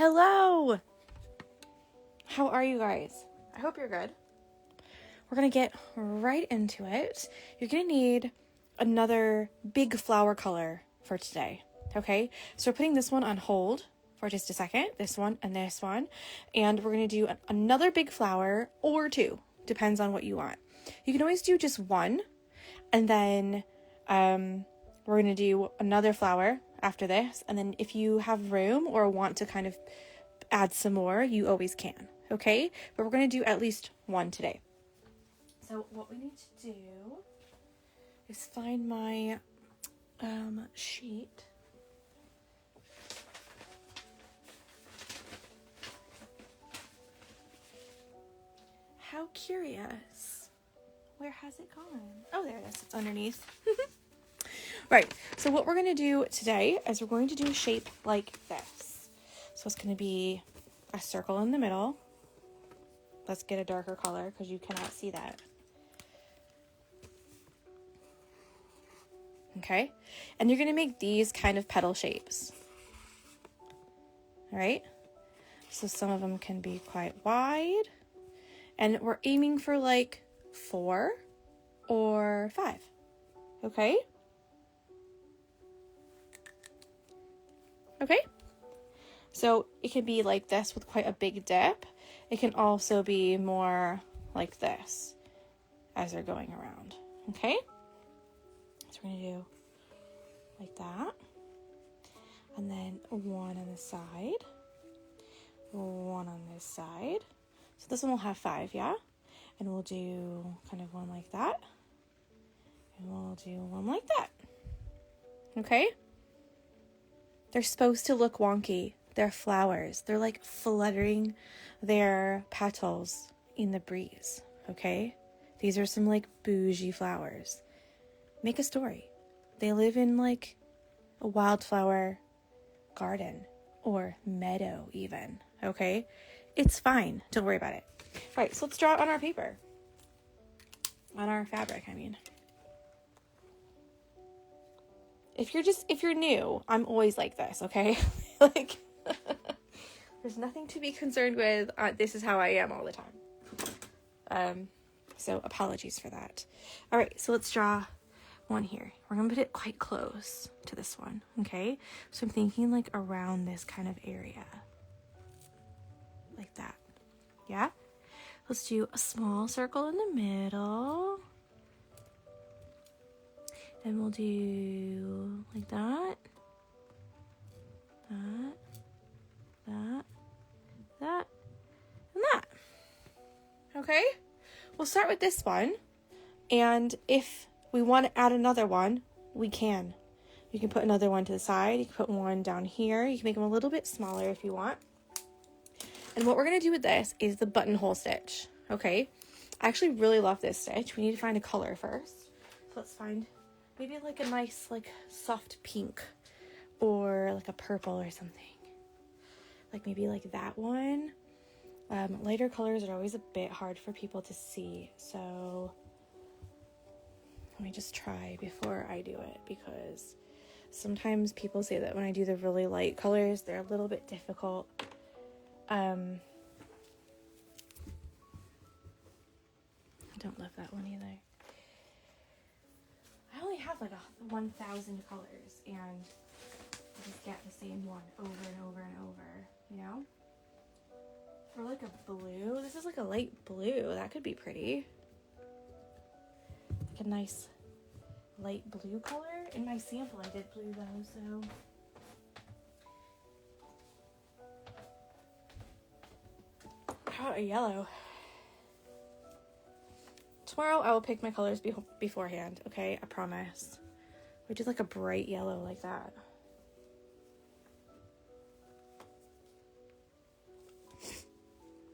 Hello! How are you guys? I hope you're good. We're going to get right into it. You're going to need another big flower color for today, okay? So we're putting this one on hold for just a second, this one and this one, and we're going to do another big flower or two, depends on what you want. You can always do just one, and then we're going to do another flower after this, and then if you have room or want to kind of add some more, you always can, okay? But we're going to do at least one today. So what we need to do is find my sheet. How curious. Where has it gone? Oh, there it is. It's underneath. Right. So what we're going to do today is we're going to do a shape like this. So it's going to be a circle in the middle. Let's get a darker color because you cannot see that. Okay. And you're going to make these kind of petal shapes. All right. So some of them can be quite wide. And we're aiming for like 4 or 5. Okay. Okay. So it can be like this with quite a big dip. It can also be more like this as they're going around. Okay. So we're going to do like that. And then one on the side. One on this side. So this one will have 5, yeah? And we'll do kind of one like that. And we'll do one like that. Okay? They're supposed to look wonky. They're flowers. They're like fluttering their petals in the breeze. Okay? These are some like bougie flowers. Make a story. They live in like a wildflower garden or meadow even. Okay? It's fine. Don't worry about it. All right, so let's draw it on our paper. On our fabric, I mean. If you're new, I'm always like this, okay? Like, there's nothing to be concerned with. This is how I am all the time. So apologies for that. All right, so let's draw one here. We're going to put it quite close to this one, okay? So I'm thinking like around this kind of area. Like that. Yeah? Let's do a small circle in the middle. And we'll do like that. That. That. That. And that. Okay? We'll start with this one. And if we want to add another one, we can. You can put another one to the side. You can put one down here. You can make them a little bit smaller if you want. And what we're going to do with this is the buttonhole stitch, okay? I actually really love this stitch. We need to find a color first. So let's find maybe like a nice, like soft pink or like a purple or something. Like maybe like that one. Lighter colors are always a bit hard for people to see. So let me just try before I do it because sometimes people say that when I do the really light colors, they're a little bit difficult. I don't love that one either. I only have like 1,000 colors and I just get the same one over and over and over, you know? For like a blue, this is like a light blue. That could be pretty. Like a nice light blue color. In my sample I did blue though, so... How about a yellow? Tomorrow I will pick my colors beforehand, okay? I promise. We did like a bright yellow like that.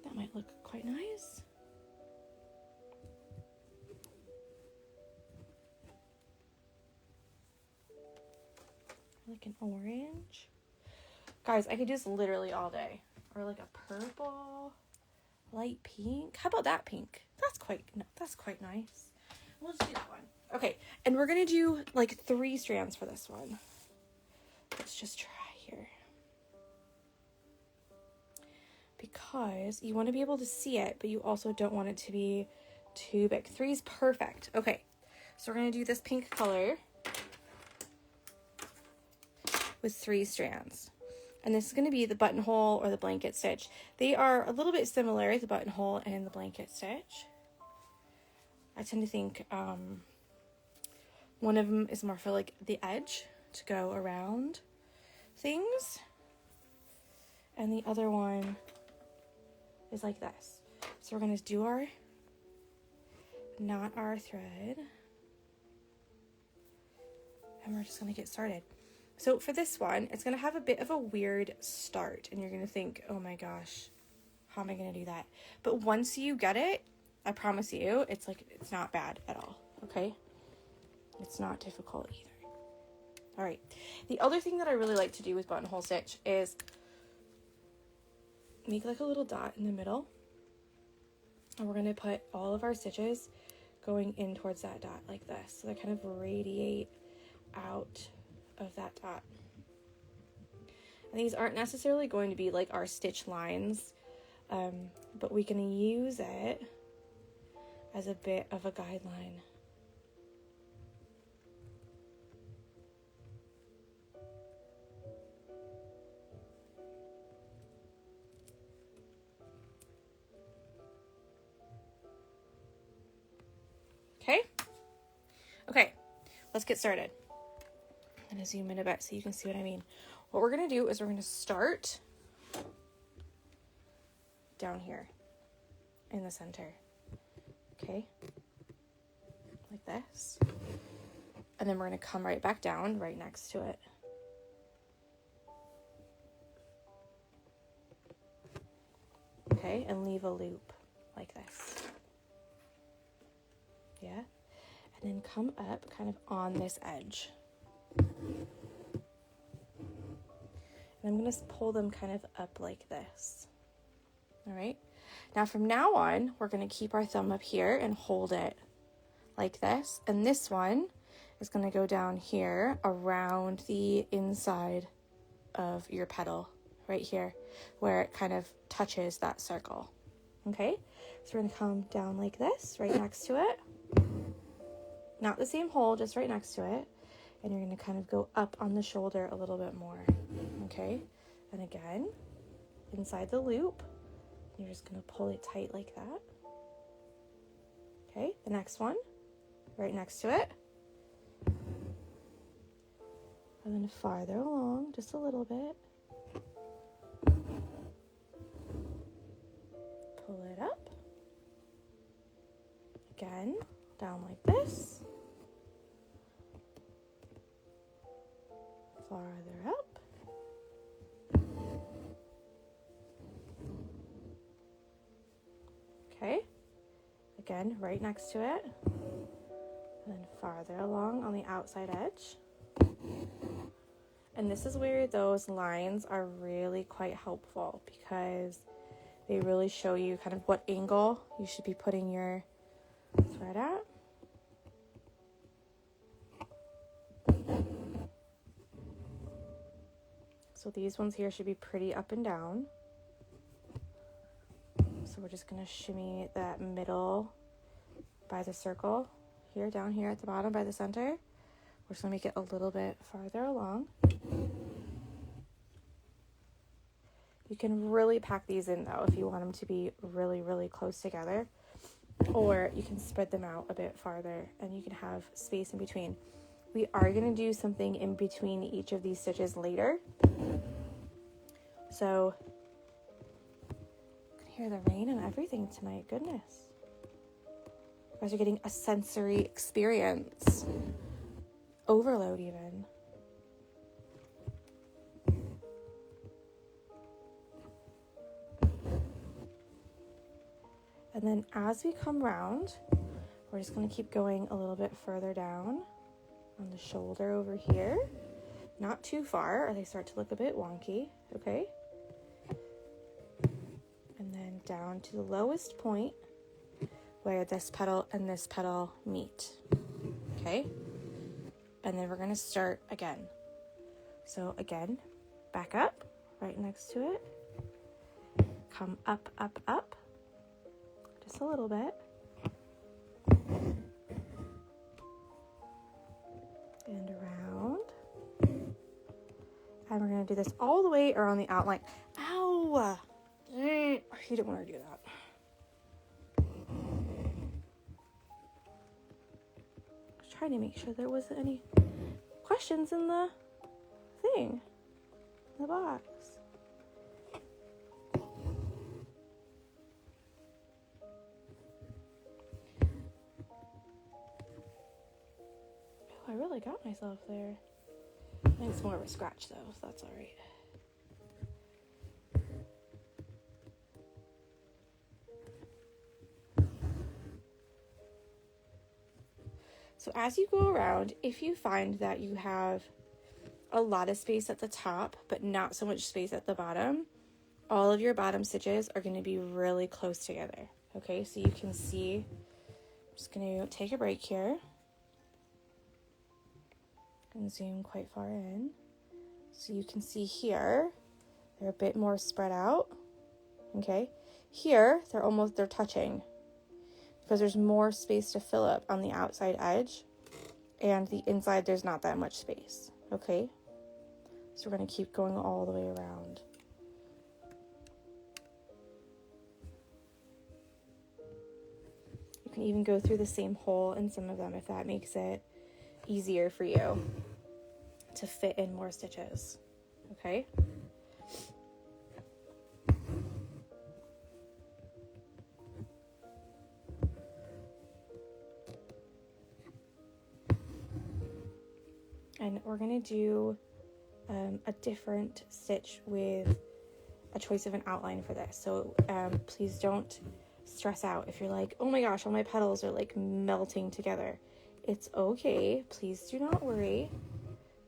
That might look quite nice. Like an orange. Guys, I could do this literally all day. Or like a purple, light pink. How about that pink? That's quite nice. We'll just do that one. Okay, and we're gonna do like 3 strands for this one. Let's just try here. because you want to be able to see it, but you also don't want it to be too big. 3 is perfect. Okay, so we're going to do this pink color with 3 strands. And this is going to be the buttonhole or the blanket stitch. They are a little bit similar, the buttonhole and the blanket stitch. I tend to think one of them is more for like the edge to go around things. And the other one is like this. So we're going to do our knot our thread. And we're just going to get started. So for this one, it's going to have a bit of a weird start. And you're going to think, oh my gosh, how am I going to do that? But once you get it, I promise you, it's not bad at all, okay? It's not difficult either. All right. The other thing that I really like to do with buttonhole stitch is make like a little dot in the middle. And we're going to put all of our stitches going in towards that dot like this. So they kind of radiate out of that dot. And these aren't necessarily going to be like our stitch lines, but we can use it as a bit of a guideline. Okay, let's get started. I'm going to zoom in a bit so you can see what I mean. What we're going to do is we're going to start down here in the center. Okay, like this. And then we're going to come right back down right next to it. Okay, and leave a loop like this. Yeah, and then come up kind of on this edge. And I'm going to pull them kind of up like this. All right. Now from now on, we're going to keep our thumb up here and hold it like this. And this one is going to go down here around the inside of your petal right here where it kind of touches that circle. Okay. So we're going to come down like this right next to it. Not the same hole, just right next to it. And you're going to kind of go up on the shoulder a little bit more. Okay. And again, inside the loop, you're just going to pull it tight like that. Okay. The next one, right next to it. And then farther along, just a little bit. Pull it up. Again, down like this. Farther up. Okay. Again, right next to it. And then farther along on the outside edge. And this is where those lines are really quite helpful because they really show you kind of what angle you should be putting your thread at. So these ones here should be pretty up and down. So we're just going to shimmy that middle by the circle here, down here at the bottom by the center. We're just going to make it a little bit farther along. You can really pack these in though if you want them to be really, really close together. Or you can spread them out a bit farther and you can have space in between. We are going to do something in between each of these stitches later. So you can hear the rain and everything tonight. Goodness. You guys are getting a sensory experience. Overload even. And then as we come round, we're just going to keep going a little bit further down on the shoulder over here. Not too far or they start to look a bit wonky, okay? And then down to the lowest point where this petal and this petal meet, okay? And then we're going to start again. So again, back up right next to it. come up, up, up, just a little bit. And around. And we're going to do this all the way around the outline. Ow! You don't want to do that. I was trying to make sure there wasn't any questions in the thing, in the box. Oh, I really got myself there. I think it's more of a scratch though, so that's all right. So as you go around, if you find that you have a lot of space at the top, but not so much space at the bottom, all of your bottom stitches are going to be really close together. Okay, so you can see, I'm just going to take a break here and zoom quite far in. So you can see here, they're a bit more spread out. Okay, here, they're touching, because there's more space to fill up on the outside edge, and the inside there's not that much space. Okay, so we're going to keep going all the way around. You can even go through the same hole in some of them if that makes it easier for you to fit in more stitches. Okay. And we're going to do a different stitch with a choice of an outline for this. So please don't stress out if you're like, oh my gosh, all my petals are like melting together. It's okay. Please do not worry.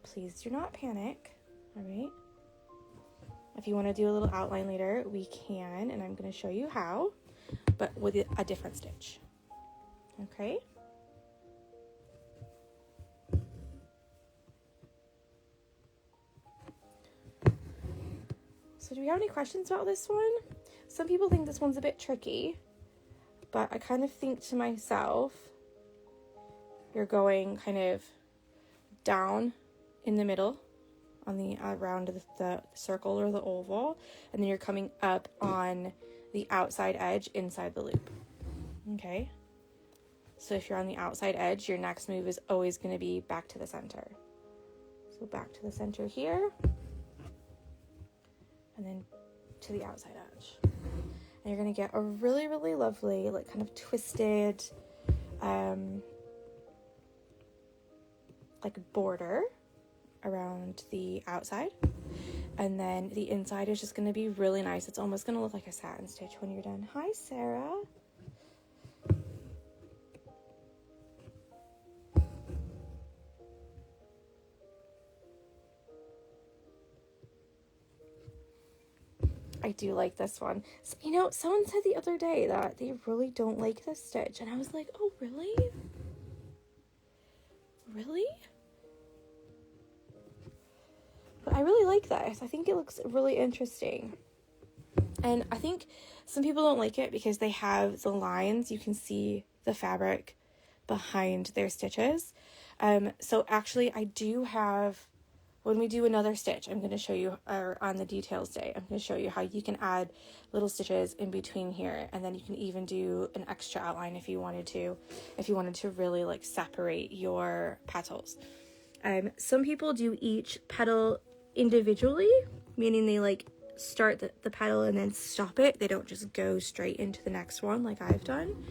Please do not panic. All right. If you want to do a little outline later, we can, and I'm going to show you how, but with a different stitch. Okay. So do we have any questions about this one? Some people think this one's a bit tricky, but I kind of think to myself, you're going kind of down in the middle on the around the circle or the oval, and then you're coming up on the outside edge inside the loop. Okay, so if you're on the outside edge, your next move is always going to be back to the center. So back to the center here, and then to the outside edge, and you're going to get a really, really lovely, like kind of twisted like border around the outside, and then the inside is just going to be really nice. It's almost going to look like a satin stitch when you're done. Hi, Sarah. I do like this one. So, you know, someone said the other day that they really don't like this stitch, and I was like, oh, really? Really? But I really like this. I think it looks really interesting. And I think some people don't like it because they have the lines. You can see the fabric behind their stitches. So actually I do have, when we do another stitch, I'm going to show you, or on the details day, I'm going to show you how you can add little stitches in between here. And then you can even do an extra outline if you wanted to really like separate your petals. Some people do each petal individually, meaning they like start the petal and then stop it. They don't just go straight into the next one like I've done.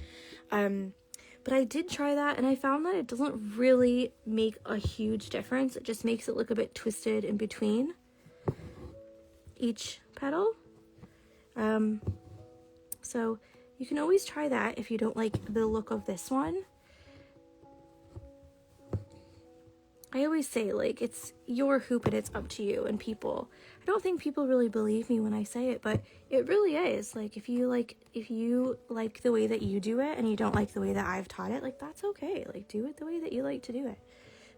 But I did try that, and I found that it doesn't really make a huge difference. It just makes it look a bit twisted in between each petal. So you can always try that if you don't like the look of this one. I always say, like, it's your hoop and it's up to you. And people, I don't think people really believe me when I say it, but it really is. Like, if you like the way that you do it and you don't like the way that I've taught it, like, that's okay. Like, do it the way that you like to do it.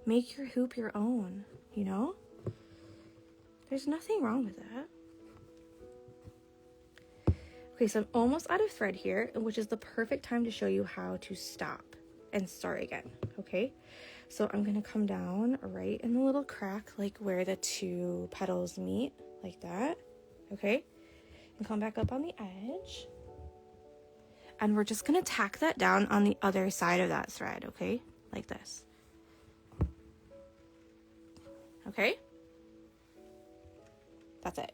Make your hoop your own, you know? There's nothing wrong with that. Okay, so I'm almost out of thread here, which is the perfect time to show you how to stop and start again, okay? So I'm gonna come down right in the little crack, like where the two petals meet, like that, okay? And come back up on the edge. And we're just gonna tack that down on the other side of that thread, okay? Like this. Okay? That's it.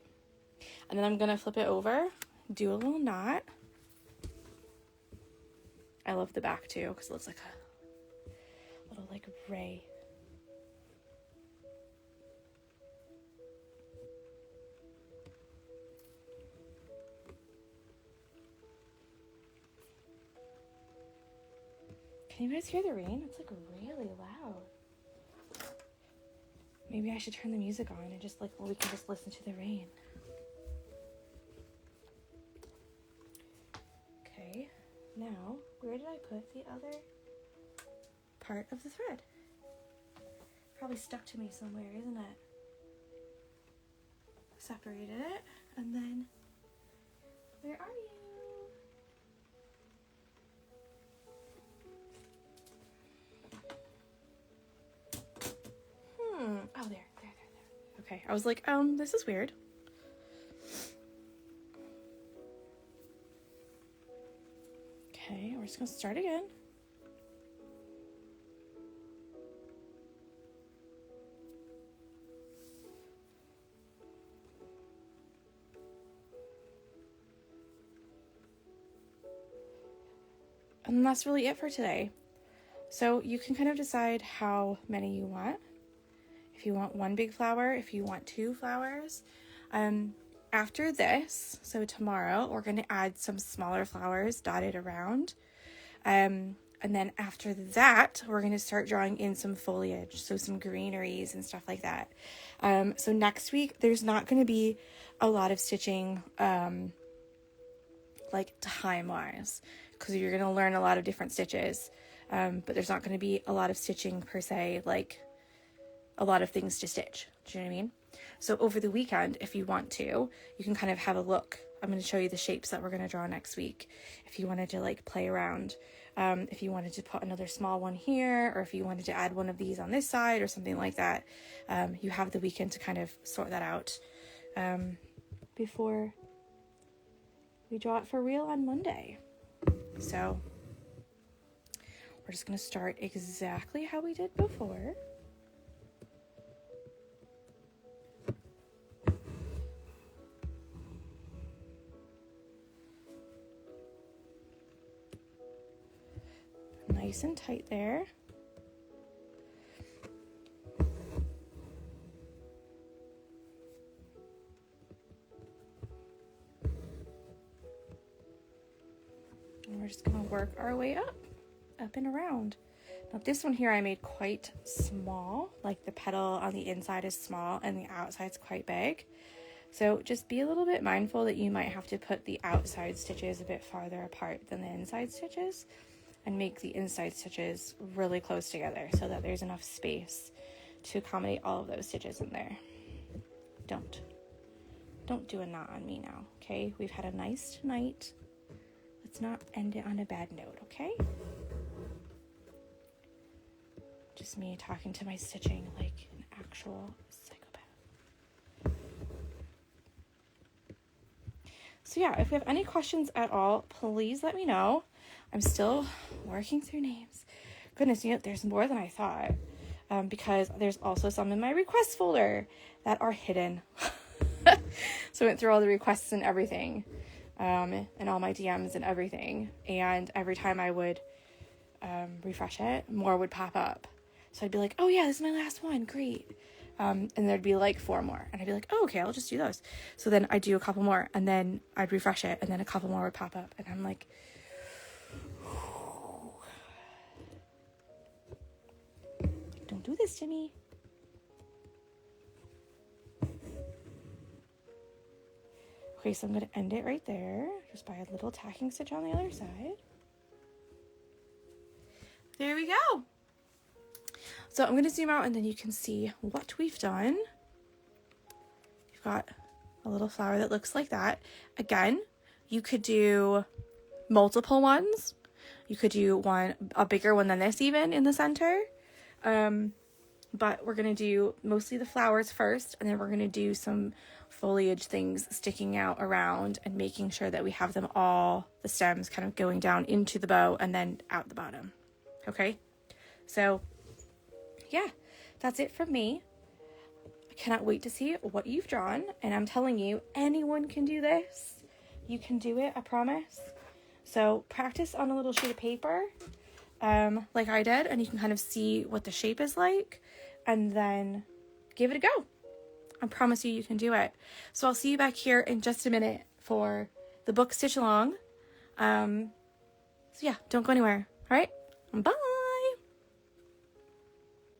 And then I'm gonna flip it over, do a little knot. I love the back too, because it looks like a little like ray. Can you guys hear the rain? It's like really loud. Maybe I should turn the music on and just like, well, we can just listen to the rain. Okay, now where did I put the other part of the thread? Probably stuck to me somewhere, isn't it? Separated it, and then where are you? Oh, there. Okay, I was like, this is weird. Okay, we're just gonna start again. And that's really it for today. So you can kind of decide how many you want. If you want one big flower, if you want 2 flowers. After this, so tomorrow, we're going to add some smaller flowers dotted around. And then after that, we're going to start drawing in some foliage, so some greeneries and stuff like that. So next week, there's not going to be a lot of stitching, like time-wise, because you're going to learn a lot of different stitches. But there's not going to be a lot of stitching per se, like a lot of things to stitch. Do you know what I mean? So over the weekend, if you want to, you can kind of have a look. I'm going to show you the shapes that we're going to draw next week. If you wanted to like play around, if you wanted to put another small one here, or if you wanted to add one of these on this side or something like that, you have the weekend to kind of sort that out before we draw it for real on Monday. So we're just going to start exactly how we did before. Nice and tight there. And we're just going to work our way up and around. Now this one here I made quite small, like the petal on the inside is small and the outside's quite big. So just be a little bit mindful that you might have to put the outside stitches a bit farther apart than the inside stitches, and make the inside stitches really close together so that there's enough space to accommodate all of those stitches in there. Don't do a knot on me now, okay? We've had a nice night. Let's not end it on a bad note, okay? Just me talking to my stitching like an actual psychopath. So yeah, if you have any questions at all, please let me know. I'm still working through names. Goodness, you know, there's more than I thought, because there's also some in my requests folder that are hidden. So I went through all the requests and everything, and all my DMs and everything. And every time I would refresh it, more would pop up. So I'd be like, oh yeah, this is my last one. Great. And there'd be like 4 more. And I'd be like, oh, okay, I'll just do those. So then I'd do a couple more, and then I'd refresh it, and then a couple more would pop up. And I'm like, don't do this to me. Okay, so I'm going to end it right there, just by a little tacking stitch on the other side. There we go. So I'm going to zoom out and then you can see what we've done. You've got a little flower that looks like that. Again, You could do multiple ones. You could do a bigger one than this even in the center. But we're going to do mostly the flowers first, and then we're going to do some foliage things sticking out around and making sure that we have them all, the stems kind of going down into the bow and then out the bottom. Okay? So, yeah, that's it from me. I cannot wait to see what you've drawn, and I'm telling you, anyone can do this. You can do it, I promise. So practice on a little sheet of paper, like I did, and you can kind of see what the shape is like, and then give it a go. I promise you can do it. So I'll see you back here in just a minute for the book Stitchalong. So yeah, don't go anywhere. All right, bye.